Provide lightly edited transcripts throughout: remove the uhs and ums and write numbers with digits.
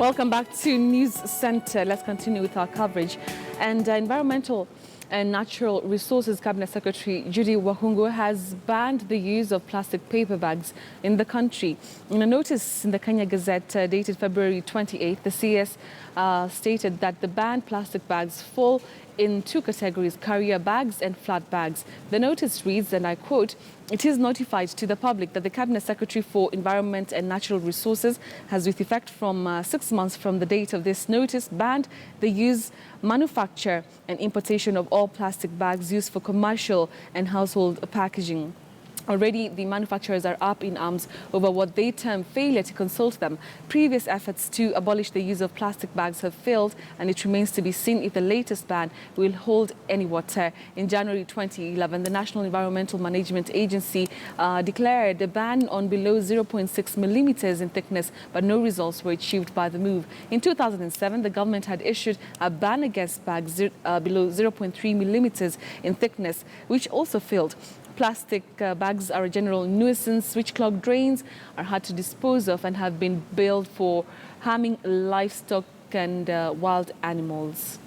Welcome back to News Center. Let's continue with our coverage. And Environmental and Natural Resources Cabinet Secretary Judy Wahungu has banned the use of plastic paper bags in the country. In a notice in the Kenya Gazette dated February 28th, the CS stated that the banned plastic bags fall in two categories: carrier bags and flat bags. The notice reads, and I quote, "It is notified to the public that the Cabinet Secretary for Environment and Natural Resources has, with effect from 6 months from the date of this notice, banned the use, manufacture and importation of all plastic bags used for commercial and household packaging." Already, the manufacturers are up in arms over what they term failure to consult them. Previous efforts to abolish the use of plastic bags have failed, and it remains to be seen if the latest ban will hold any water. In January 2011, the National Environmental Management Agency declared a ban on below 0.6 millimeters in thickness, but no results were achieved by the move. In 2007, the government had issued a ban against bags below 0.3 millimeters in thickness, which also failed. Plastic bags are a general nuisance which clog drains, are hard to dispose of, and have been billed for harming livestock and wild animals.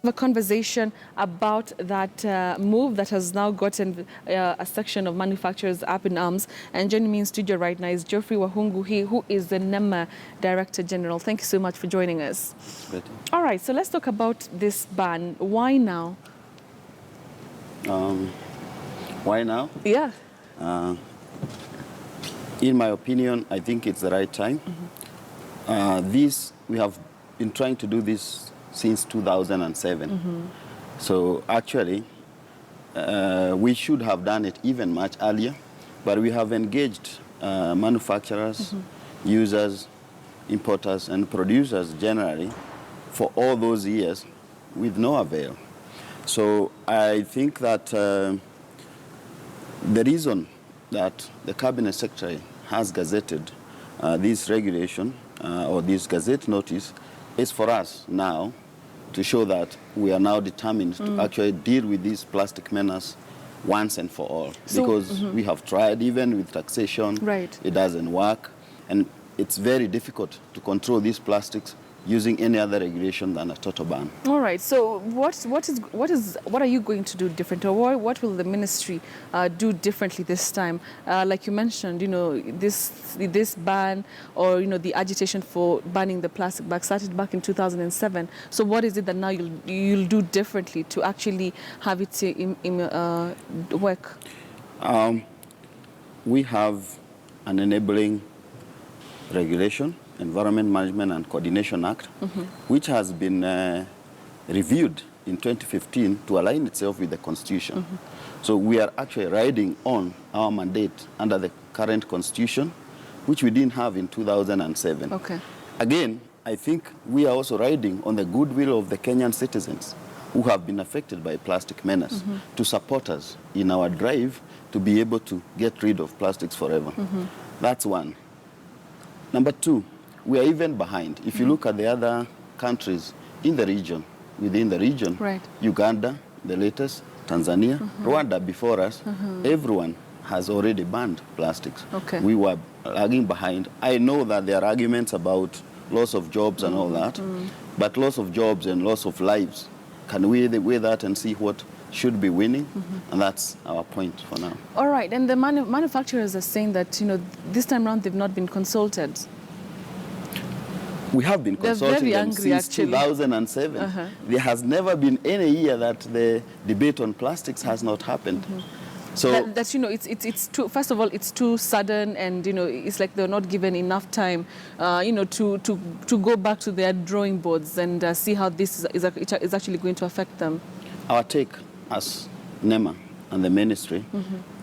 A conversation about that move that has now gotten a section of manufacturers up in arms. And joining me in studio right now is Geoffrey Wahungu, who is the NEMA Director General. Thank you so much for joining us. All right, so let's talk about this ban. Why now? Why now? Yeah. In my opinion, I think it's the right time. We have been trying to do this since 2007. So actually, we should have done it even much earlier, but we have engaged manufacturers, users, importers, and producers generally for all those years with no avail. So I think that the reason that the Cabinet Secretary has gazetted this regulation or this gazette notice is for us now to show that we are now determined to actually deal with this plastic menace once and for all. So, because we have tried, even with taxation, it doesn't work. And it's very difficult to control these plastics using any other regulation than a total ban. All right. So what are you going to do different, or what will the ministry do differently this time? Like you mentioned, this ban, or the agitation for banning the plastic bag started back in 2007. So what is it that now you'll do differently to actually have it work? We have an enabling regulation, Environment Management and Coordination Act, which has been reviewed in 2015 to align itself with the Constitution. So we are actually riding on our mandate under the current Constitution, which we didn't have in 2007. Okay. Again, I think we are also riding on the goodwill of the Kenyan citizens who have been affected by plastic menace to support us in our drive to be able to get rid of plastics forever. That's one. Number two, we are even behind. If you look at the other countries in the region, within the region, Uganda, the latest, Tanzania, Rwanda before us, everyone has already banned plastics. Okay. We were lagging behind. I know that there are arguments about loss of jobs and all that, but loss of jobs and loss of lives, can we weigh that and see what should be winning? And that's our point for now. All right, and the manufacturers are saying that, this time around they've not been consulted. We have been consulting them since 2007. There has never been any year that the debate on plastics has not happened. So it's too, first of all, it's too sudden, and it's like they're not given enough time, to go back to their drawing boards and see how this is actually going to affect them. Our take as NEMA and the ministry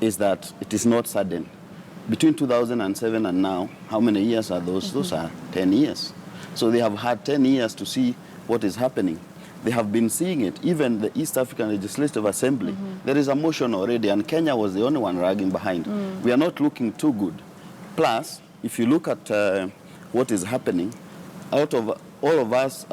is that it is not sudden. Between 2007 and now, how many years are those? Those are 10 years. So they have had 10 years to see what is happening. They have been seeing it. Even the East African Legislative Assembly, there is a motion already, and Kenya was the only one lagging behind. We are not looking too good. Plus, if you look at what is happening, out of all of us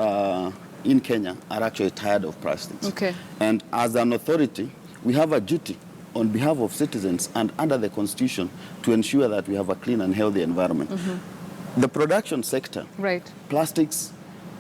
in Kenya are actually tired of plastics. Okay. And as an authority, we have a duty on behalf of citizens and under the Constitution to ensure that we have a clean and healthy environment. The production sector, Right. plastics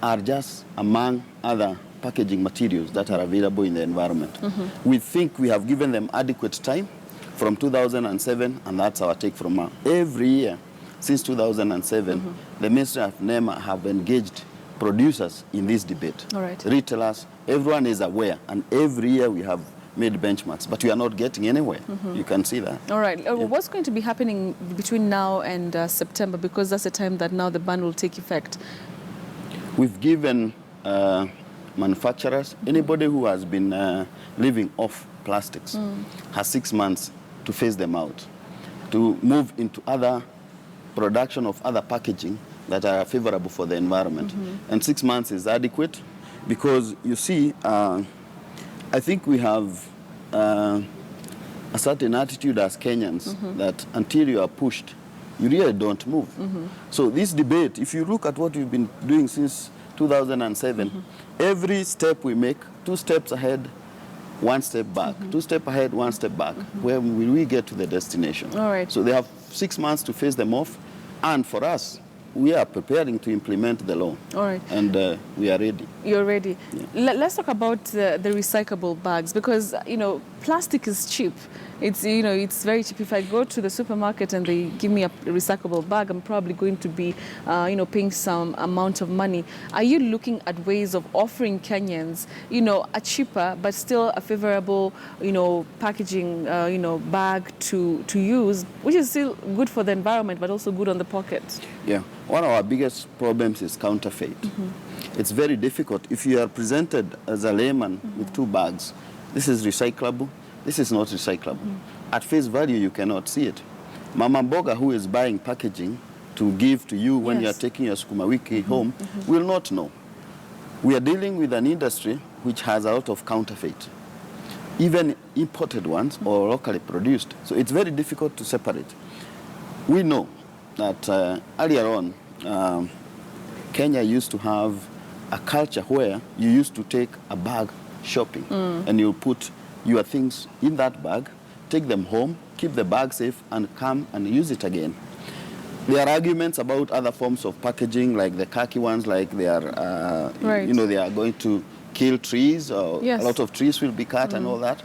are just among other packaging materials that are available in the environment. We think we have given them adequate time from 2007, and that's our take from now. Every year since 2007, the Ministry of NEMA have engaged producers in this debate. All right. Retailers, everyone is aware, and every year we have made benchmarks, but we are not getting anywhere. You can see that. All right. What's going to be happening between now and September? Because that's the time that now the ban will take effect. We've given manufacturers, anybody who has been living off plastics, has 6 months to phase them out, to move into other production of other packaging that are favorable for the environment. And 6 months is adequate because, you see, I think we have a certain attitude as Kenyans that until you are pushed, you really don't move. So this debate, if you look at what we've been doing since 2007, every step we make, 2 steps ahead, 1 step back, 2 steps ahead, 1 step back. Where will we get to the destination? All right. So they have 6 months to phase them off, and for us, we are preparing to implement the law. All right. And we are ready. You're ready. Yeah. Let's talk about the recyclable bags, because, you know, plastic is cheap. It's, you know, it's very cheap. If I go to the supermarket and they give me a recyclable bag, I'm probably going to be, you know, paying some amount of money. Are you looking at ways of offering Kenyans, you know, a cheaper but still a favorable, you know, packaging, you know, bag to use, which is still good for the environment but also good on the pocket? Yeah. One of our biggest problems is counterfeit. It's very difficult. If you are presented as a layman with 2 bags, this is recyclable, this is not recyclable. At face value, you cannot see it. Mama Mboga, who is buying packaging to give to you when you are taking your sukuma wiki home, will not know. We are dealing with an industry which has a lot of counterfeit, even imported ones or locally produced. So it's very difficult to separate. We know that earlier on, Kenya used to have a culture where you used to take a bag shopping and you put your things in that bag, take them home, keep the bag safe, and come and use it again. There are arguments about other forms of packaging, like the khaki ones, like they are, you know, they are going to kill trees, or a lot of trees will be cut and all that.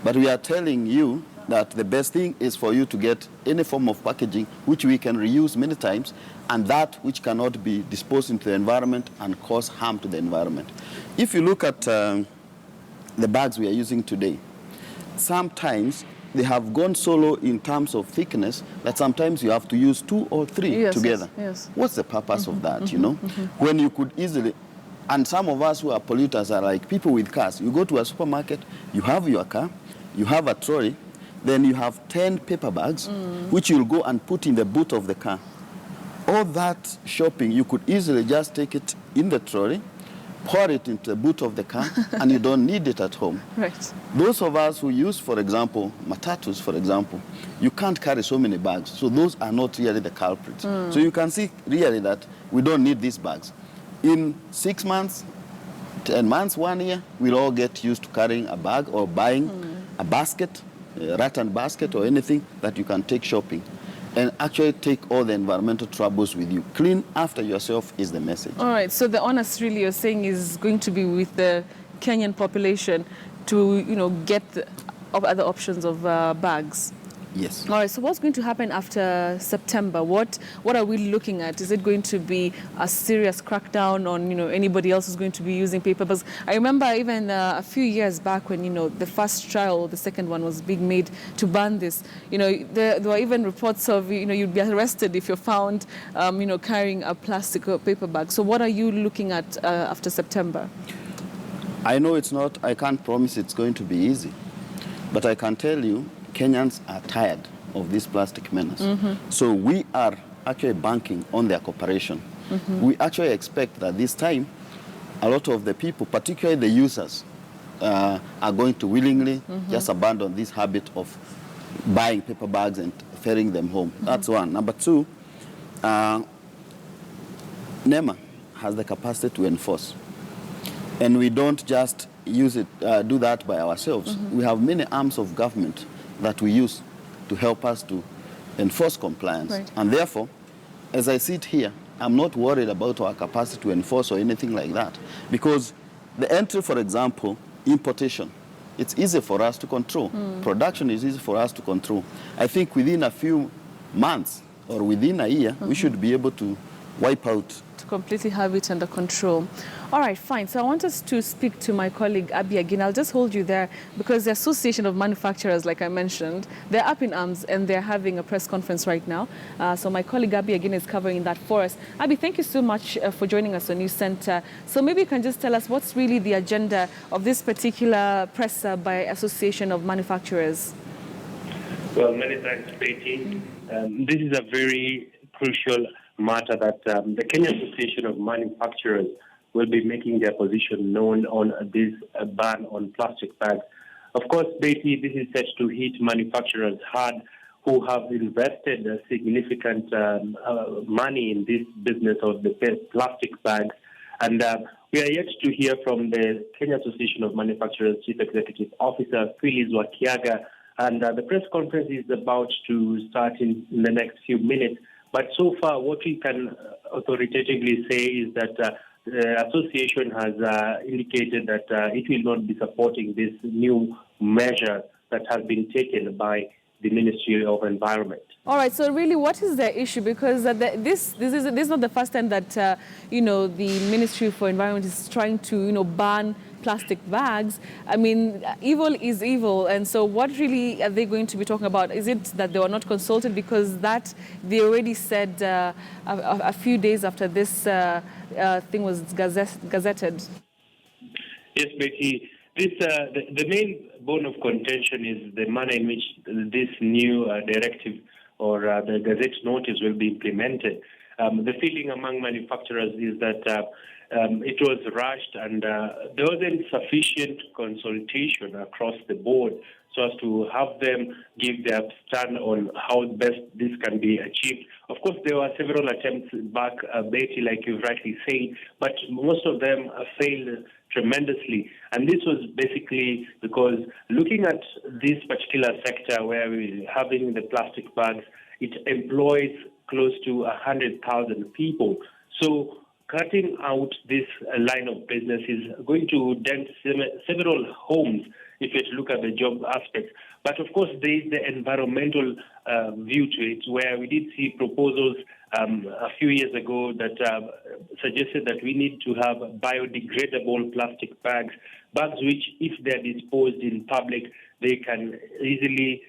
But we are telling you that the best thing is for you to get any form of packaging which we can reuse many times, and that which cannot be disposed into the environment and cause harm to the environment. If you look at the bags we are using today, sometimes they have gone so low in terms of thickness that sometimes you have to use 2 or 3 together. What's the purpose of that, you know? When you could easily, and some of us who are polluters are like people with cars. You go to a supermarket, you have your car, you have a trolley, then you have 10 paper bags, which you'll go and put in the boot of the car. All that shopping, you could easily just take it in the trolley, pour it into the boot of the car, and you don't need it at home. Right. Those of us who use, for example, matatus, for example, you can't carry so many bags. So those are not really the culprits. So you can see really that we don't need these bags. In 6 months, 10 months, 1 year, we'll all get used to carrying a bag or buying a basket, a rattan basket or anything that you can take shopping, and actually take all the environmental troubles with you. Clean after yourself is the message. All right, so the onus really you're saying is going to be with the Kenyan population to, you know, get the other options of bags. Yes. All right, so what's going to happen after September? What are we looking at? Is it going to be a serious crackdown on, you know, anybody else who's going to be using paper bags? I remember even a few years back when, you know, the first trial, the second one was being made to ban this. You know, there were even reports of, you know, you'd be arrested if you're found, you know, carrying a plastic or paper bag. So what are you looking at after September? I know it's not, I can't promise it's going to be easy, but I can tell you, Kenyans are tired of this plastic menace. So we are actually banking on their cooperation. We actually expect that this time, a lot of the people, particularly the users, are going to willingly just abandon this habit of buying paper bags and ferrying them home. That's one. Number two, NEMA has the capacity to enforce. And we don't just use it, do that by ourselves. We have many arms of government that we use to help us to enforce compliance. And therefore, as I sit here, I'm not worried about our capacity to enforce or anything like that. Because the entry, for example, importation, it's easy for us to control. Production is easy for us to control. I think within a few months or within a year, we should be able to wipe out. To completely have it under control. All right, fine. So I want us to speak to my colleague Abby again. I'll just hold you there because the Association of Manufacturers, like I mentioned, they're up in arms and they're having a press conference right now. So my colleague Abby again is covering that for us. Abby, thank you so much for joining us on News Center. So maybe you can just tell us what's really the agenda of this particular press by Association of Manufacturers. Well, many thanks, Betty. This is a very crucial matter that the Kenya Association of Manufacturers will be making their position known on this ban on plastic bags. Of course, Betty, this is set to hit manufacturers hard who have invested significant money in this business of the plastic bags. And we are yet to hear from the Kenya Association of Manufacturers Chief Executive Officer, Phyllis Wakiaga, and the press conference is about to start in the next few minutes. But so far, what we can authoritatively say is that the association has indicated that it will not be supporting this new measure that has been taken by the Ministry of Environment. All right. So really, what is the issue? Because this is not the first time that the Ministry for Environment is trying to ban plastic bags. I mean, evil is evil, and so what really are they going to be talking about? Is it that they were not consulted because that they already said a few days after this thing was gazetted? Yes, Becky. This the main bone of contention is the manner in which this new directive or the Gazette notice will be implemented. The feeling among manufacturers is that it was rushed and there wasn't sufficient consultation across the board so as to have them give their stand on how best this can be achieved. Of course, there were several attempts back, Betty, like you've rightly said, but most of them failed tremendously. And this was basically because looking at this particular sector where we're having the plastic bags, it employs close to 100,000 people. So cutting out this line of business is going to dent several homes if you look at the job aspects. But of course, there is the environmental view to it, where we did see proposals a few years ago that suggested that we need to have biodegradable plastic bags which, if they're disposed in public, they can easily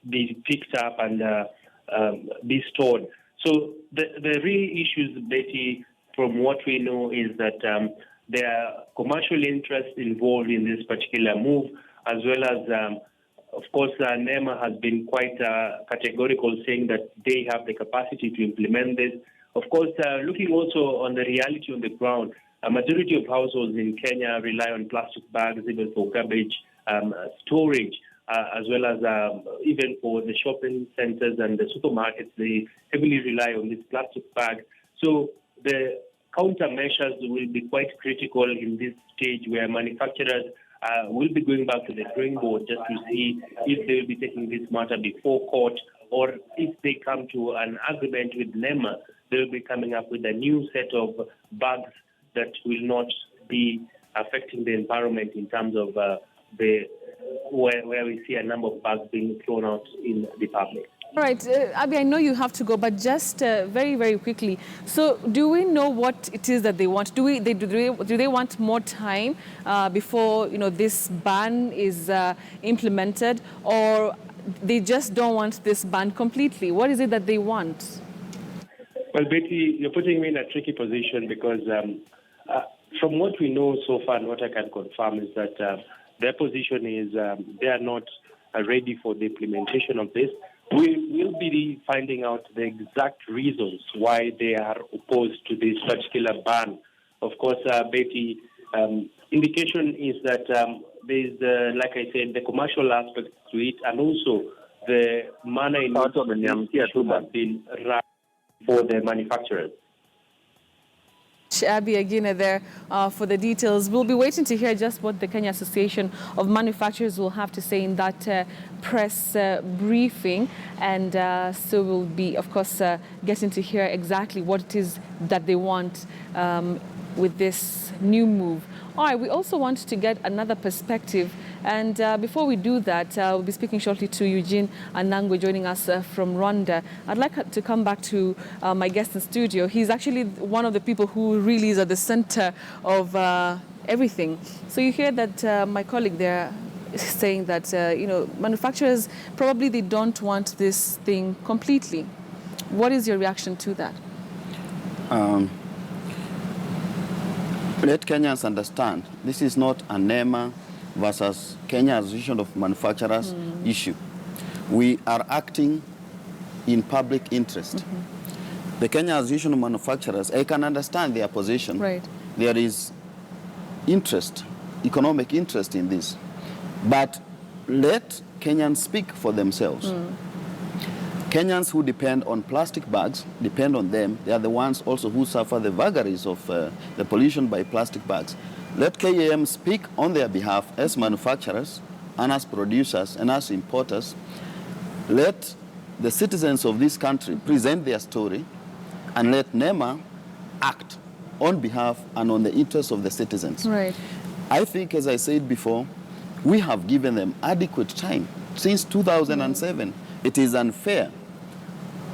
be picked up and be stored. So the real issues, Betty, from what we know is that there are commercial interests involved in this particular move, as well as, of course, NEMA has been quite categorical, saying that they have the capacity to implement this. Of course, looking also on the reality on the ground, a majority of households in Kenya rely on plastic bags, even for garbage storage, as well as even for the shopping centers and the supermarkets, they heavily rely on this plastic bag. So the countermeasures will be quite critical in this stage where manufacturers will be going back to the drawing board just to see if they will be taking this matter before court, or if they come to an agreement with NEMA, they will be coming up with a new set of bags that will not be affecting the environment in terms of where we see a number of bags being thrown out in the public. All right, Abby, I know you have to go, but just very, very quickly. So do we know what it is that they want? Do they want more time before this ban is implemented, or they just don't want this ban completely? What is it that they want? Well, Betty, you're putting me in a tricky position because from what we know so far and what I can confirm is that their position is they are not ready for the implementation of this. We will be finding out the exact reasons why they are opposed to this particular ban. Of course, Betty, indication is that there is, like I said, the commercial aspect to it, and also the manner in which this issue has been run for the manufacturers. Abby Agina there for the details. We'll be waiting to hear just what the Kenya Association of Manufacturers will have to say in that press briefing. And so we'll be, of course, getting to hear exactly what it is that they want with this new move. All right, we also want to get another perspective. And before we do that, we'll be speaking shortly to Eugene Anangwe joining us from Rwanda. I'd like to come back to my guest in studio. He's actually one of the people who really is at the center of everything. So you hear that my colleague there is saying that, manufacturers, probably they don't want this thing completely. What is your reaction to that? Let Kenyans understand, this is not a NEMA versus Kenya Association of Manufacturers issue. We are acting in public interest. The Kenya Association of Manufacturers, I can understand their position. Right. There is interest, economic interest in this. But let Kenyans speak for themselves. Kenyans who depend on plastic bags, depend on them. They are the ones also who suffer the vagaries of the pollution by plastic bags. Let KAM speak on their behalf as manufacturers and as producers and as importers. Let the citizens of this country present their story, and let NEMA act on behalf and on the interests of the citizens. Right. I think, as I said before, we have given them adequate time. Since 2007, it is unfair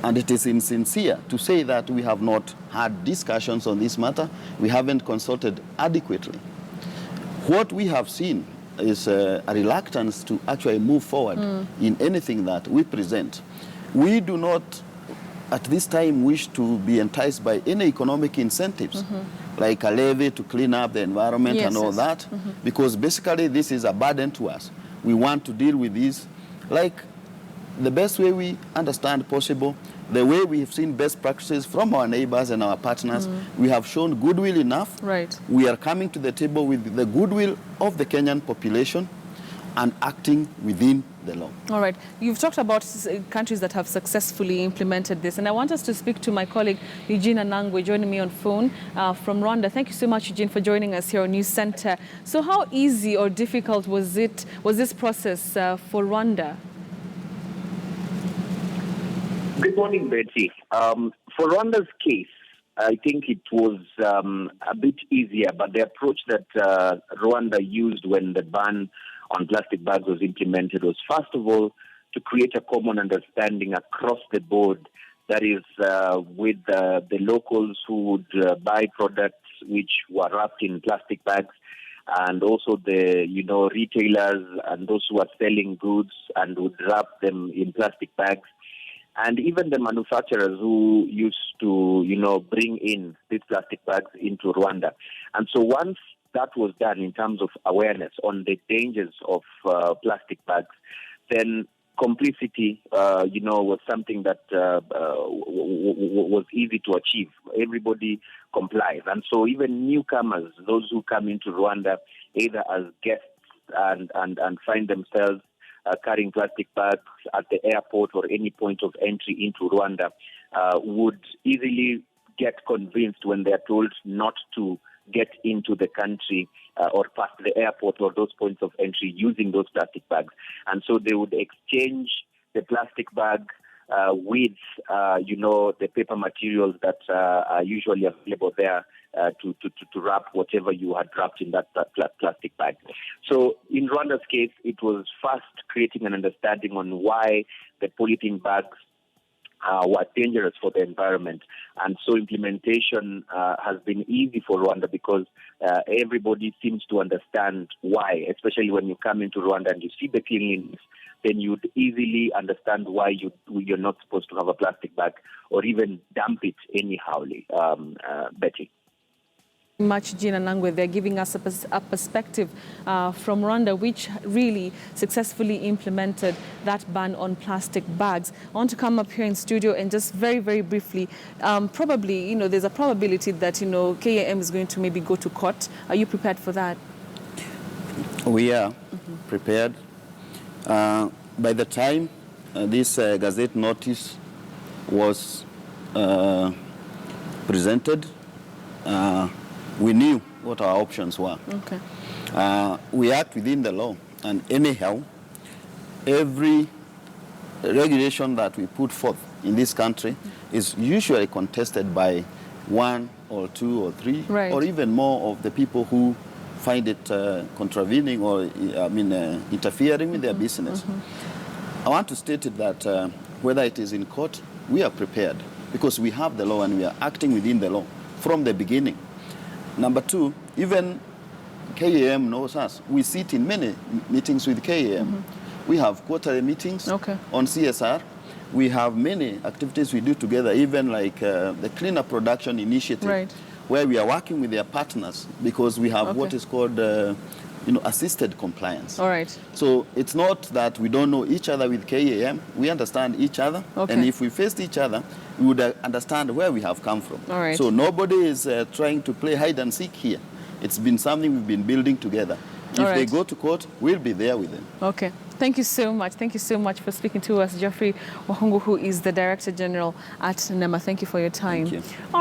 and it is insincere to say that we have not had discussions on this matter. We haven't consulted adequately. What we have seen is a reluctance to actually move forward in anything that we present. We do not, at this time, wish to be enticed by any economic incentives, like a levy to clean up the environment and all that, because basically this is a burden to us. We want to deal with this like the best way we understand possible, the way we have seen best practices from our neighbors and our partners. We have shown goodwill enough. Right. We are coming to the table with the goodwill of the Kenyan population and acting within the law. All right. You've talked about countries that have successfully implemented this, and I want us to speak to my colleague Eugene Anangwe joining me on phone from Rwanda. Thank you so much, Eugene, for joining us here on News Center. So how easy or difficult was this process for Rwanda? Good morning, Betty. For Rwanda's case, I think it was a bit easier, but the approach that Rwanda used when the ban on plastic bags was implemented was, first of all, to create a common understanding across the board, that is, with the locals who would buy products which were wrapped in plastic bags, and also the retailers and those who are selling goods and would wrap them in plastic bags. And even the manufacturers who used to, bring in these plastic bags into Rwanda. And so once that was done in terms of awareness on the dangers of plastic bags, then complicity, was something that was easy to achieve. Everybody complies. And so even newcomers, those who come into Rwanda, either as guests and find themselves carrying plastic bags at the airport or any point of entry into Rwanda, would easily get convinced when they're told not to get into the country or past the airport or those points of entry using those plastic bags. And so they would exchange the plastic bag with, the paper materials that are usually available there to wrap whatever you had wrapped in that plastic bag. So in Rwanda's case, it was first creating an understanding on why the polythene bags were dangerous for the environment. And so implementation has been easy for Rwanda because everybody seems to understand why, especially when you come into Rwanda and you see the cleanliness, then you'd easily understand why you're not supposed to have a plastic bag or even dump it anyhow, Betty. Much, Gina Nangwe, they're giving us a perspective from Rwanda, which really successfully implemented that ban on plastic bags. I want to come up here in studio and just very, very briefly, probably, there's a probability that, KAM is going to maybe go to court. Are you prepared for that? We are prepared. By the time this Gazette notice was presented, we knew what our options were. Okay. We act within the law, and anyhow, every regulation that we put forth in this country is usually contested by one or two or three, Right. or even more of the people who find it contravening or interfering with their business. I want to state it that whether it is in court, we are prepared because we have the law and we are acting within the law from the beginning. Number two, even KAM knows us. We sit in many meetings with KAM. We have quarterly meetings on CSR. We have many activities we do together, even like the Cleaner Production Initiative, where we are working with their partners because we have what is called assisted compliance. All right. So it's not that we don't know each other with KAM. We understand each other. And if we faced each other, we would understand where we have come from. All right. So nobody is trying to play hide and seek here. It's been something we've been building together. If they go to court, we'll be there with them. Okay. Thank you so much. Thank you so much for speaking to us, Geoffrey Wahungu, who is the Director General at NEMA. Thank you for your time. Thank you.